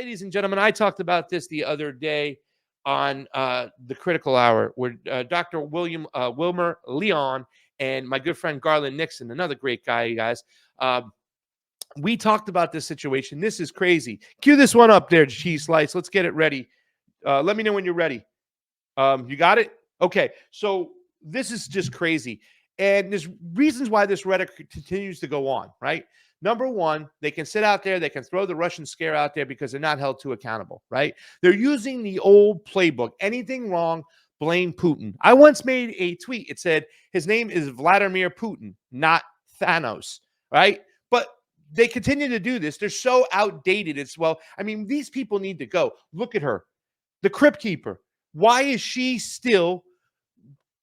ladies and gentlemen, I talked about this the other day on the Critical Hour, where Dr. Wilmer Leon and my good friend Garland Nixon, another great guy, you guys, we talked about this situation. This is crazy. Cue this one up there, Cheese Slice. Let's get it ready. Let me know when you're ready. You got it? Okay. So this is just crazy. And there's reasons why this rhetoric continues to go on, right? Number one, they can sit out there, they can throw the Russian scare out there because they're not held to accountable, right? They're using the old playbook. Anything wrong, blame Putin. I once made a tweet. It said his name is Vladimir Putin, not Thanos, right? But they continue to do this. They're so outdated. I mean, these people need to go. Look at her, the Crypt Keeper. Why is she still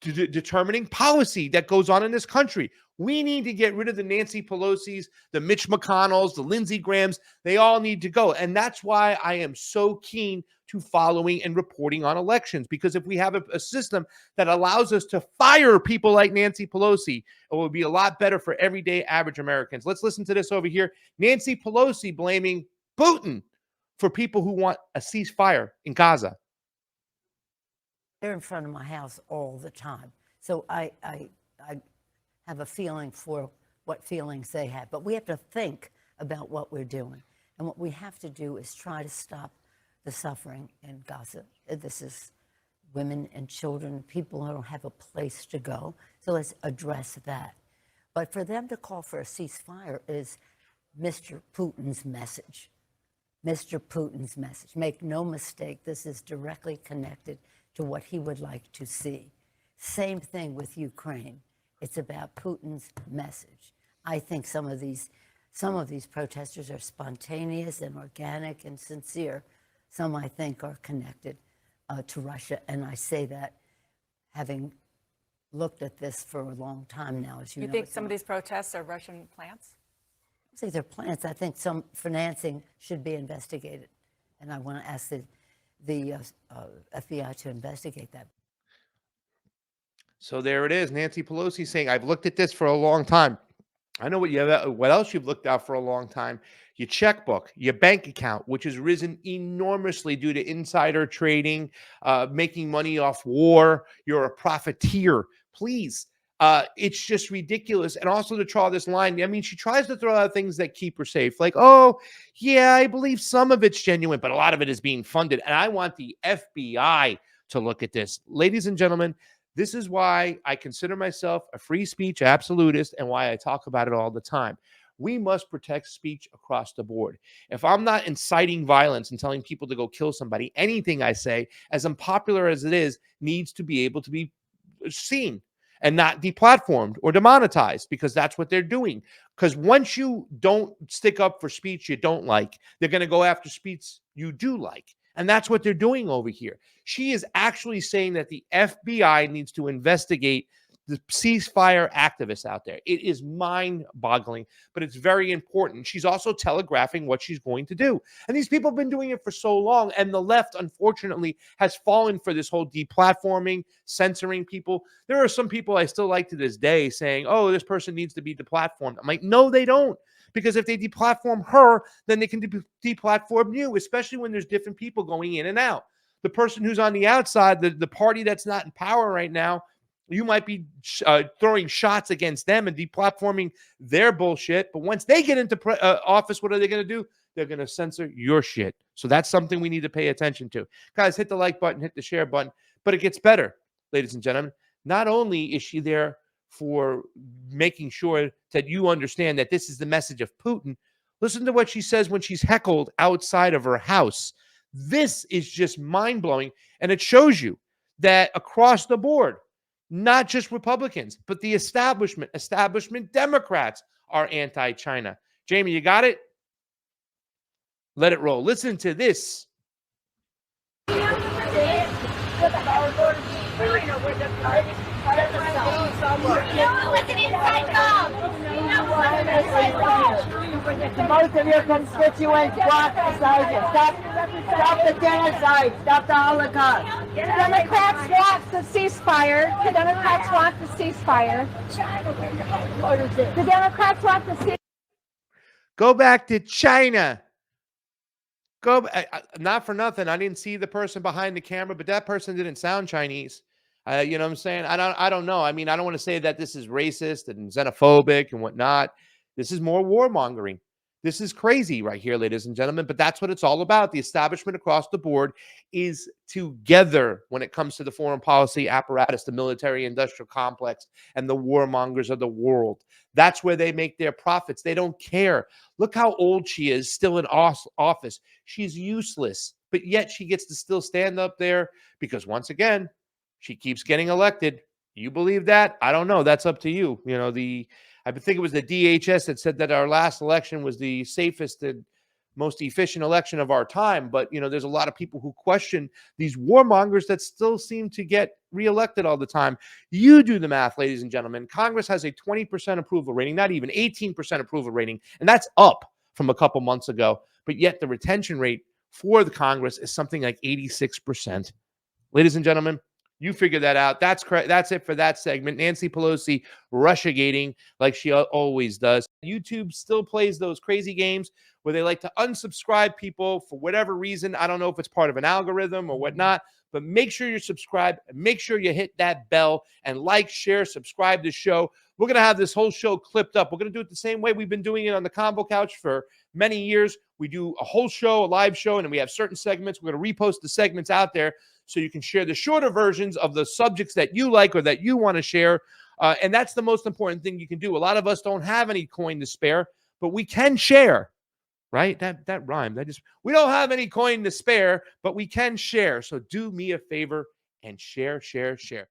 determining policy that goes on in this country? We need to get rid of the Nancy Pelosi's, the Mitch McConnells, the Lindsey Grahams. They all need to go. And that's why I am so keen to following and reporting on elections, because if we have a system that allows us to fire people like Nancy Pelosi, it will be a lot better for everyday average Americans. Let's listen to this over here. Nancy Pelosi blaming Putin for people who want a ceasefire in Gaza. They're in front of my house all the time. So I have a feeling for what feelings they have. But we have to think about what we're doing. And what we have to do is try to stop the suffering in Gaza. This is women and children, people who don't have a place to go. So let's address that. But for them to call for a ceasefire is Mr. Putin's message. Mr. Putin's message. Make no mistake, this is directly connected to what he would like to see. Same thing with Ukraine. It's about Putin's message. I think some of these protesters are spontaneous and organic and sincere. Some, I think, are connected to Russia. And I say that having looked at this for a long time now. As you know, think some of these protests are Russian plants? I think they're plants. I think some financing should be investigated. And I want to ask the FBI to investigate that. So there it is. Nancy Pelosi saying, I've looked at this for a long time. I know what else you've looked at for a long time. Your checkbook, your bank account, which has risen enormously due to insider trading, making money off war. You're a profiteer. Please. It's just ridiculous. And also to draw this line, I mean, she tries to throw out things that keep her safe. Like, oh, yeah, I believe some of it's genuine, but a lot of it is being funded. And I want the FBI to look at this. Ladies and gentlemen, this is why I consider myself a free speech absolutist and why I talk about it all the time. We must protect speech across the board. If I'm not inciting violence and telling people to go kill somebody, anything I say, as unpopular as it is, needs to be able to be seen and not deplatformed or demonetized, because that's what they're doing. Because once you don't stick up for speech you don't like, they're going to go after speech you do like. And that's what they're doing over here. She is actually saying that the FBI needs to investigate the ceasefire activists out there. It is mind-boggling, but it's very important. She's also telegraphing what she's going to do. And these people have been doing it for so long, and the left, unfortunately, has fallen for this whole deplatforming, censoring people. There are some people I still like to this day saying, oh, this person needs to be deplatformed. I'm like, no, they don't. Because if they deplatform her, then they can deplatform you, especially when there's different people going in and out. The person who's on the outside, the party that's not in power right now, you might be throwing shots against them and deplatforming their bullshit. But once they get into office, what are they going to do? They're going to censor your shit. So that's something we need to pay attention to. Guys, hit the like button, hit the share button. But it gets better, ladies and gentlemen. Not only is she there for making sure that you understand that this is the message of Putin, listen to what she says when she's heckled outside of her house. This is just mind-blowing, and it shows you that across the board, not just Republicans, but the establishment Democrats are anti-China. Jamie, you got it? Let it roll. Listen to this. Most of your constituents walk beside you. Stop the genocide. Stop the Holocaust. Democrats want the ceasefire. The Democrats want the ceasefire. The Democrats want the ceasefire. Go back to China. Go, not for nothing. I didn't see the person behind the camera, but that person didn't sound Chinese. You know what I'm saying? I don't know. I mean, I don't want to say that this is racist and xenophobic and whatnot. This is more warmongering. This is crazy right here, ladies and gentlemen, but that's what it's all about. The establishment across the board is together when it comes to the foreign policy apparatus, the military industrial complex, and the warmongers of the world. That's where they make their profits. They don't care. Look how old she is, still in office. She's useless, but yet she gets to still stand up there because, once again, she keeps getting elected. You believe that? I don't know. That's up to you. You know, I think it was the DHS that said that our last election was the safest and most efficient election of our time. But, you know, there's a lot of people who question these warmongers that still seem to get reelected all the time. You do the math, ladies and gentlemen. Congress has a 20% approval rating, not even 18% approval rating, and that's up from a couple months ago. But yet the retention rate for the Congress is something like 86%. Ladies and gentlemen, you figure that out. That's correct. That's it for that segment. Nancy Pelosi Russiagating like she always does. YouTube still plays those crazy games where they like to unsubscribe people for whatever reason. I don't know if it's part of an algorithm or whatnot, but make sure you're subscribed. Make sure you hit that bell and like, share, subscribe to the show. We're going to have this whole show clipped up. We're going to do it the same way we've been doing it on the Convo Couch for many years. We do a whole show, a live show, and then we have certain segments. We're going to repost the segments out there so you can share the shorter versions of the subjects that you like or that you want to share. And that's the most important thing you can do. A lot of us don't have any coin to spare, but we can share, right? That rhymed. We don't have any coin to spare, but we can share. So do me a favor and share, share, share.